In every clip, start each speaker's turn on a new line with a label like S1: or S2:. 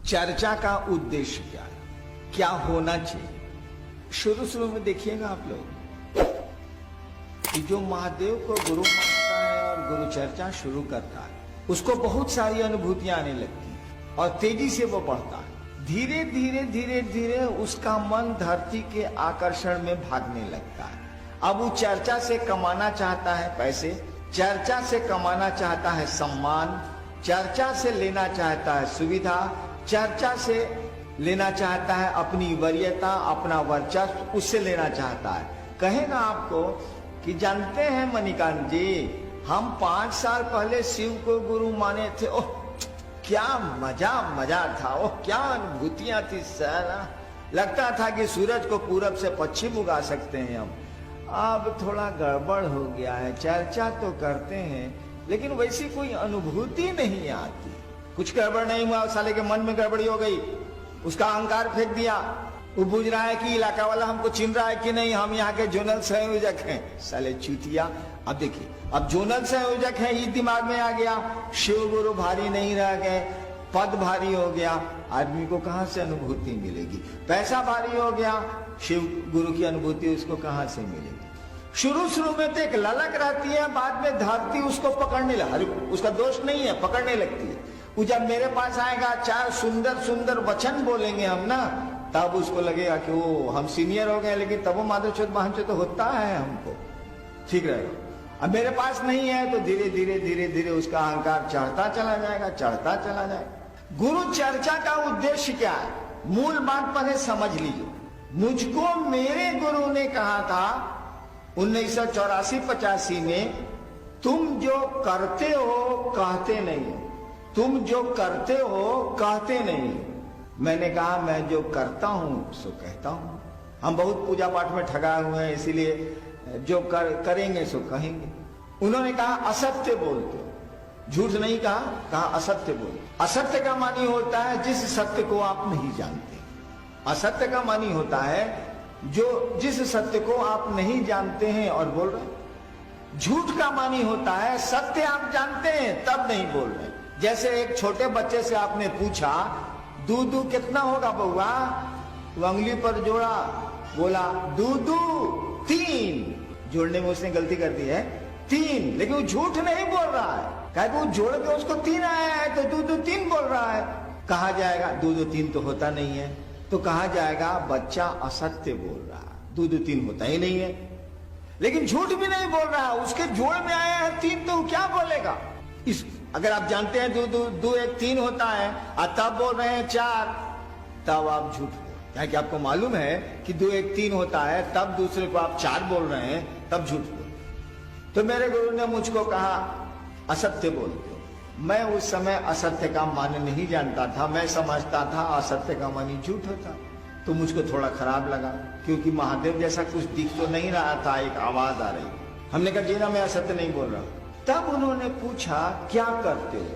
S1: चर्चा का उद्देश्य क्या है, क्या होना चाहिए। शुरू शुरू में देखिएगा आप लोग कि जो महादेव को गुरु मानता है और गुरु चर्चा शुरू करता है, उसको बहुत सारी अनुभूतियां आने लगती हैं और तेजी से वो बढ़ता है। धीरे धीरे धीरे धीरे उसका मन धरती के आकर्षण में भागने लगता है। अब वो चर्चा से कमाना चाहता है पैसे, चर्चा से कमाना चाहता है सम्मान, चर्चा से लेना चाहता है सुविधा, चर्चा से लेना चाहता है अपनी वरीयता, अपना वर्चस्व, उससे लेना चाहता है। कहेगा आपको कि जानते हैं मणिकांत जी, हम 5 साल पहले शिव को गुरु माने थे, ओह क्या मजा था, ओह क्या अनुभूतियां थी सर, लगता था कि सूरज को पूरब से पश्चिम उगा सकते हैं हम। अब थोड़ा गड़बड़ हो गया है, चर्चा तो करते हैं लेकिन वैसी कोई अनुभूति नहीं आती। कुछ गड़बड़ नहीं हुआ, साले के मन में गड़बड़ी हो गई, उसका अहंकार फेंक दिया। वो बुझ रहा है कि इलाका वाला हमको चिन्ह रहा है कि नहीं, हम यहाँ के जोनल संयोजक हैं। साले चूतिया। अब देखिए, अब जोनल संयोजक है, ये दिमाग में आ गया, शिव गुरु भारी नहीं रह गए, पद भारी हो गया, आदमी को कहां से अनुभूति मिलेगी। पैसा भारी हो गया, शिव गुरु की अनुभूति उसको कहां से मिलेगी। शुरू शुरू में तो एक ललक रहती है, बाद में धरती उसको पकड़ने लगे, उसका दोष नहीं है, पकड़ने लगती है। वो जब मेरे पास आएगा, 4 सुंदर सुंदर वचन बोलेंगे हम ना, तब उसको लगेगा कि वो हम सीनियर हो गए, लेकिन तब वो माधवचोद बहनचोद तो होता है हमको, ठीक रहेगा। अब मेरे पास नहीं है तो धीरे धीरे धीरे धीरे उसका अहंकार चढ़ता चला जाएगा, चढ़ता चला जाएगा। गुरु चर्चा का उद्देश्य क्या है, मूल बात पहले समझ लीजिए। मुझको मेरे गुरु ने कहा था 1984-85 में, तुम जो करते हो कहते नहीं हो, तुम जो करते हो कहते नहीं हो। मैंने कहा मैं जो करता हूं सो कहता हूं। हम बहुत पूजा पाठ में ठगाए हुए हैं, इसीलिए जो करेंगे सो कहेंगे। उन्होंने कहा असत्य बोलते हो, झूठ नहीं कहा असत्य बोलते। असत्य का मानी होता है जिस सत्य को आप नहीं जानते। असत्य का मानी होता है जो जिस सत्य को आप नहीं जानते हैं और बोल रहे। झूठ का मानी होता है सत्य आप जानते हैं तब नहीं बोल रहे। जैसे एक छोटे बच्चे से आपने पूछा दूधू कितना होगा बउआ, वो अंगुली पर जोड़ा, बोला दूधू 3, जोड़ने में उसने गलती कर दी है 3, लेकिन वो झूठ नहीं बोल रहा है, कहे वो जोड़ के उसको 3 आया है तो दूधू 3 बोल रहा है। कहा जाएगा दूधू 3 तो होता नहीं है, तो कहा जाएगा बच्चा असत्य बोल रहा है, दूधू 3 होता ही नहीं है। लेकिन झूठ भी नहीं बोल रहा, उसके जोड़ में आया है 3 तो क्या बोलेगा। इस अगर आप जानते हैं 2 1 3 होता है और तब बोल रहे हैं 4, तब आप झूठ बोल। क्या कि आपको मालूम है कि 2 1 3 होता है, तब दूसरे को आप 4 बोल रहे हैं, तब झूठ बोल। तो मेरे गुरु ने मुझको कहा असत्य बोलते हो। मैं उस समय असत्य का माने नहीं जानता था, मैं समझता था असत्य का मानी झूठ होता। तो मुझको थोड़ा खराब लगा, क्योंकि महादेव जैसा कुछ दिख तो नहीं रहा था, एक आवाज आ रही। हमने कहा जी ना मैं असत्य नहीं बोल रहा। तब उन्होंने पूछा क्या करते हो,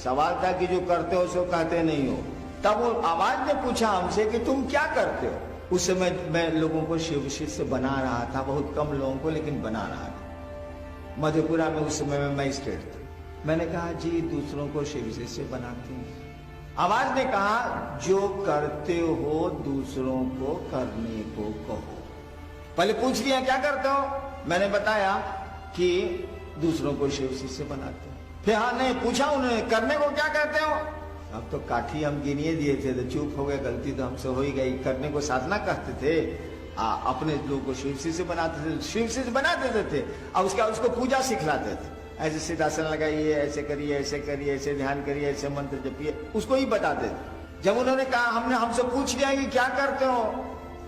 S1: सवाल था कि जो करते हो सो कहते नहीं हो। तब वो आवाज ने पूछा हमसे कि तुम क्या करते हो। उस समय मैं लोगों को शिव शिष्य बना रहा था, बहुत कम लोगों को, लेकिन बना रहा था। मधेपुरा में उस समय में मैजिस्ट्रेट था। मैंने कहा जी दूसरों को शिव शिष्य बनाते हैं। आवाज ने कहा जो करते हो दूसरों को करने को कहो। पहले पूछ लिया क्या करते हो, मैंने बताया कि दूसरों को शिव शिष्य बनाते हैं। फिर हाँ नहीं पूछा उन्होंने करने को क्या कहते हो। अब तो काठी हम गिनिए दिए थे तो चुप हो गए, गलती तो हमसे हो ही गई। करने को साधना कहते थे, अपने लोगों को शिव शिष्य बनाते थे, शिव शिष्य बना देते थे। अब उसको पूजा सिखलाते थे, ऐसे सिद्धासन लगाइए, ऐसे करिए, ऐसे करिए, ऐसे ध्यान करिए, ऐसे मंत्र जपिए, उसको ही बताते थे। जब उन्होंने कहा, हमने हमसे पूछ लिया कि क्या करते हो,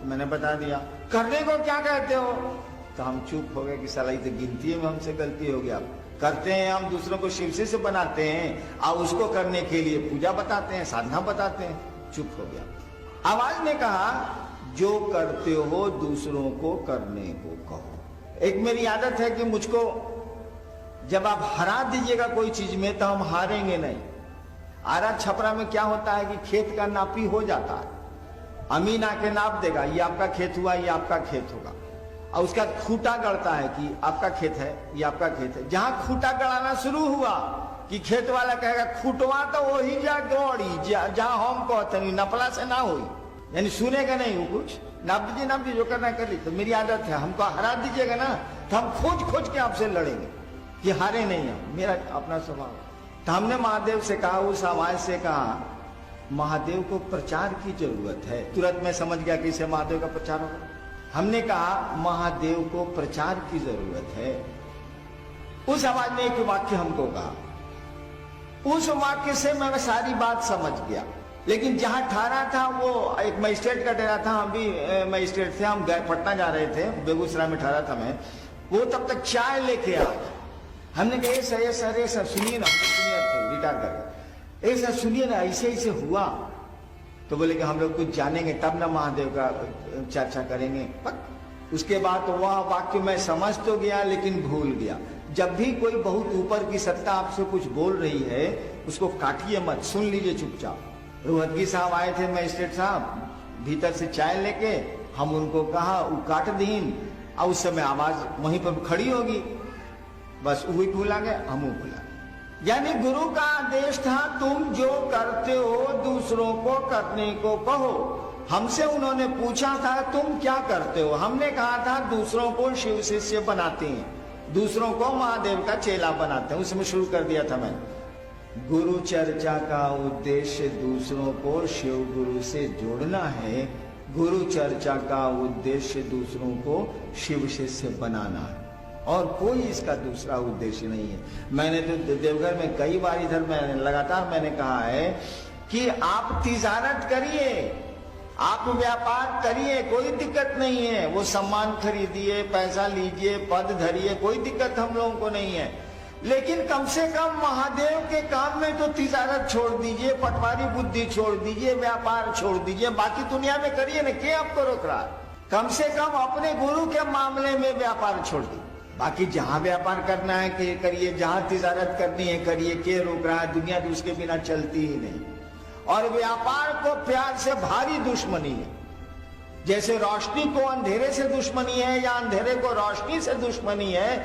S1: मैंने बता दिया करने को क्या कहते हो, तो हम चुप हो गए कि साला तो गिनती में हमसे गलती हो गया। करते हैं हम दूसरों को शिव से बनाते हैं और उसको करने के लिए पूजा बताते हैं, साधना बताते हैं। चुप हो गया। आवाज ने कहा जो करते हो दूसरों को करने को कहो। एक मेरी आदत है कि मुझको जब आप हरा दीजिएगा कोई चीज में तो हम हारेंगे नहीं। आरा छपरा में क्या होता है कि खेत का नापी हो जाता है, अमीन आके नाप देगा, ये आपका खेत हुआ, ये आपका खेत होगा, और उसका खूटा गढ़ता है कि आपका खेत है, ये आपका खेत है। जहां खूटा गढ़ाना शुरू हुआ कि खेत वाला कहेगा खुटवा तो वही जा गौड़ी जहां हम कहते नहीं, नपला से ना हुई, यानी सुनेगा नहीं वो कुछ। नाप दीजिए जो करना कर ली। तो मेरी आदत है, हमको हरा दीजिएगा ना तो हम खोज खोज के आपसे लड़ेंगे कि हारे नहीं हम, मेरा अपना स्वभाव। तो हमने महादेव से कहा, उस आवाज से कहा महादेव को प्रचार की जरूरत है। तुरंत मैं समझ गया कि इसे महादेव का प्रचार होगा। हमने कहा महादेव को प्रचार की जरूरत है। उस आवाज ने एक वाक्य हमको कहा, उस वाक्य से मैं सारी बात समझ गया। लेकिन जहां ठहरा था वो एक मजिस्ट्रेट का डेरा था, हम भी मजिस्ट्रेट थे, हम गए पटना जा रहे थे, बेगूसराय में ठहरा था मैं। वो तब तक चाय लेके आ, हमने कहा ये सर सुनिए ना, सीनियर थे रिटायर कर गए, सर सुनिए ना ऐसे ऐसे हुआ। तो बोले कि हम लोग कुछ जानेंगे तब ना महादेव का चर्चा करेंगे। उसके बाद तो वह वाक्य मैं समझ तो गया लेकिन भूल गया। जब भी कोई बहुत ऊपर की सत्ता आपसे कुछ बोल रही है उसको काटिए मत, सुन लीजिए चुपचाप। रोहतगी साहब आए थे मजिस्ट्रेट साहब, भीतर से चाय लेके, हम उनको कहा वो काट दीन, और उस समय आवाज वहीं पर खड़ी होगी, बस वही भूला गए, हम भूला। यानी गुरु का आदेश था तुम जो करते हो दूसरों को करने को कहो। हमसे उन्होंने पूछा था तुम क्या करते हो, हमने कहा था दूसरों को शिव शिष्य बनाते हैं, दूसरों को महादेव का चेला बनाते हैं। उसमें शुरू कर दिया था मैं, गुरु चर्चा का उद्देश्य दूसरों को शिव गुरु से जोड़ना है, गुरु चर्चा का उद्देश्य दूसरों को शिव शिष्य बनाना है, और कोई इसका दूसरा उद्देश्य नहीं है। मैंने तो देवघर में कई बार इधर मैंने लगातार मैंने कहा है कि आप तिजारत करिए, आप व्यापार करिए, कोई दिक्कत नहीं है। वो सम्मान खरीदिए, पैसा लीजिए, पद धरिए, कोई दिक्कत हम लोगों को नहीं है। लेकिन कम से कम महादेव के काम में तो तिजारत छोड़ दीजिए, पटवारी बुद्धि छोड़ दीजिए, व्यापार छोड़ दीजिए, बाकी दुनिया में करिए ना, क्या आपको रोक रहा है? कम से कम अपने गुरु के मामले में व्यापार छोड़ दीजिए, बाकी जहां व्यापार करना है कि करिए, जहां तिजारत करनी है करिए, के रोक रहा है? दुनिया तो उसके बिना चलती ही नहीं। और व्यापार को प्यार से भारी दुश्मनी है। जैसे रोशनी को अंधेरे से दुश्मनी है या अंधेरे को रोशनी से दुश्मनी है,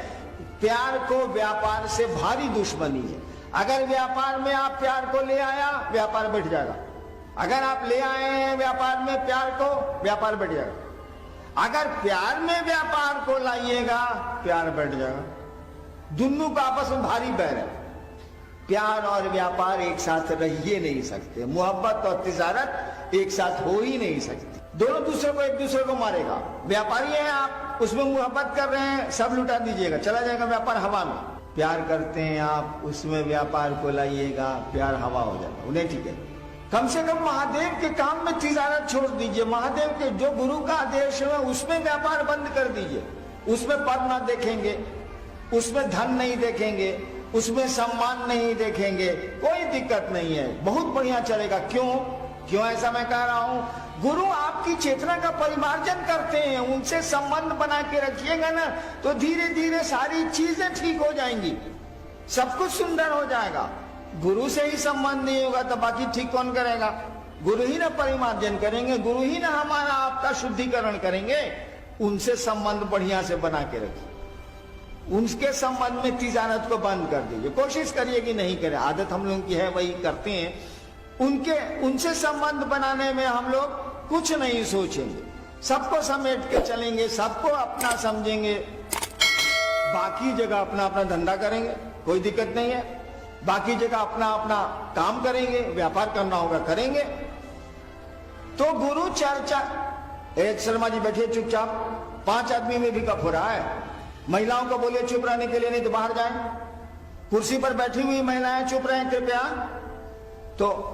S1: प्यार को व्यापार से भारी दुश्मनी है। अगर व्यापार में आप प्यार को ले आया, व्यापार बैठ जाएगा। अगर आप ले आए हैं व्यापार में प्यार को, व्यापार बैठ जाएगा। अगर प्यार में व्यापार को लाइएगा, प्यार बैठ जाएगा। दोनों का आपस में भारी बैर है। प्यार और व्यापार एक साथ रह ही नहीं सकते, मोहब्बत और तिजारत एक साथ हो ही नहीं सकती। दोनों दूसरे को एक दूसरे को मारेगा। व्यापारी हैं आप, उसमें मोहब्बत कर रहे हैं, सब लुटा दीजिएगा, चला जाएगा व्यापार हवा में। प्यार करते हैं आप, उसमें व्यापार को लाइएगा, प्यार हवा हो जाएगा। उन्हें ठीक है, कम से कम महादेव के काम में तिजारत छोड़ दीजिए। महादेव के जो गुरु का आदेश है उसमें व्यापार बंद कर दीजिए। उसमें पद ना देखेंगे, उसमें धन नहीं देखेंगे, उसमें सम्मान नहीं देखेंगे, कोई दिक्कत नहीं है, बहुत बढ़िया चलेगा। क्यों ऐसा मैं कह रहा हूं? गुरु आपकी चेतना का परिमार्जन करते हैं, उनसे संबंध बना के रखिएगा ना तो धीरे धीरे सारी चीजें ठीक हो जाएंगी, सब कुछ सुंदर हो जाएगा। गुरु से ही संबंध नहीं होगा तो बाकी ठीक कौन करेगा? गुरु ही ना परिमार्जन करेंगे, गुरु ही ना हमारा आपका शुद्धिकरण करेंगे। उनसे संबंध बढ़िया से बना के रखिए, उनके संबंध में तिजारत को बंद कर दीजिए। कोशिश करिए कि नहीं करें, आदत हम लोगों की है वही करते हैं। उनसे संबंध बनाने में हम लोग कुछ नहीं सोचेंगे, सबको समेट के चलेंगे, सबको अपना समझेंगे, बाकी जगह अपना अपना धंधा करेंगे, कोई दिक्कत नहीं है। बाकी जगह अपना अपना काम करेंगे, व्यापार करना होगा करेंगे। तो गुरु चर्चा, एक शर्मा जी बैठिए चुपचाप, 5 आदमी में भी कफ हो रहा है। महिलाओं को बोलिए चुप रहने के लिए, नहीं तो बाहर जाए। कुर्सी पर बैठी हुई महिलाएं चुप रहें कृपया। तो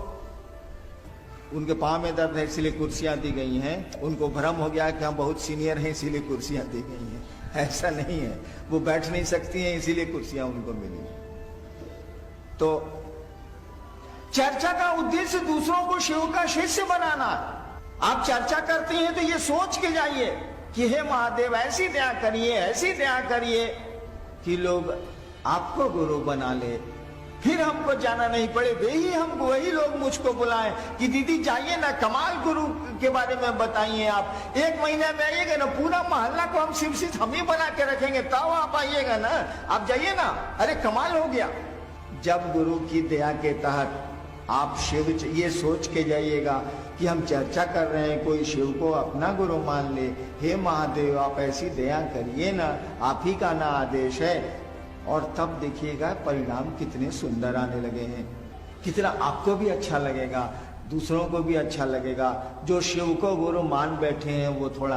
S1: उनके पांव में दर्द है इसलिए कुर्सियां दी गई हैं। उनको भ्रम हो गया कि हम बहुत सीनियर हैं इसीलिए कुर्सियां दी गई हैं। ऐसा नहीं है, वो बैठ नहीं सकती हैं इसीलिए कुर्सियां उनको मिली। तो चर्चा का उद्देश्य दूसरों को शिव का शिष्य बनाना। आप चर्चा करते हैं तो ये सोच के जाइए कि हे महादेव ऐसी दया करिए, ऐसी दया करिए कि लोग आपको गुरु बना ले, फिर हमको जाना नहीं पड़े। वही लोग मुझको बुलाएं कि दीदी जाइए ना, कमाल गुरु के बारे में बताइए। आप 1 महीने में आइएगा ना, पूरा मोहल्ला को हम शिवसित हम ही बना के रखेंगे, तब आप आइएगा ना, आप जाइए ना। अरे कमाल हो गया। जब गुरु की दया के तहत आप शिव ये सोच के जाइएगा कि हम चर्चा कर रहे हैं, कोई शिव को अपना गुरु मान ले, हे महादेव आप ऐसी दया करिए ना, आप ही का ना आदेश है। और तब देखिएगा परिणाम कितने सुंदर आने लगे हैं, कितना आपको भी अच्छा लगेगा, दूसरों को भी अच्छा लगेगा। जो शिव को गुरु मान बैठे हैं वो थोड़ा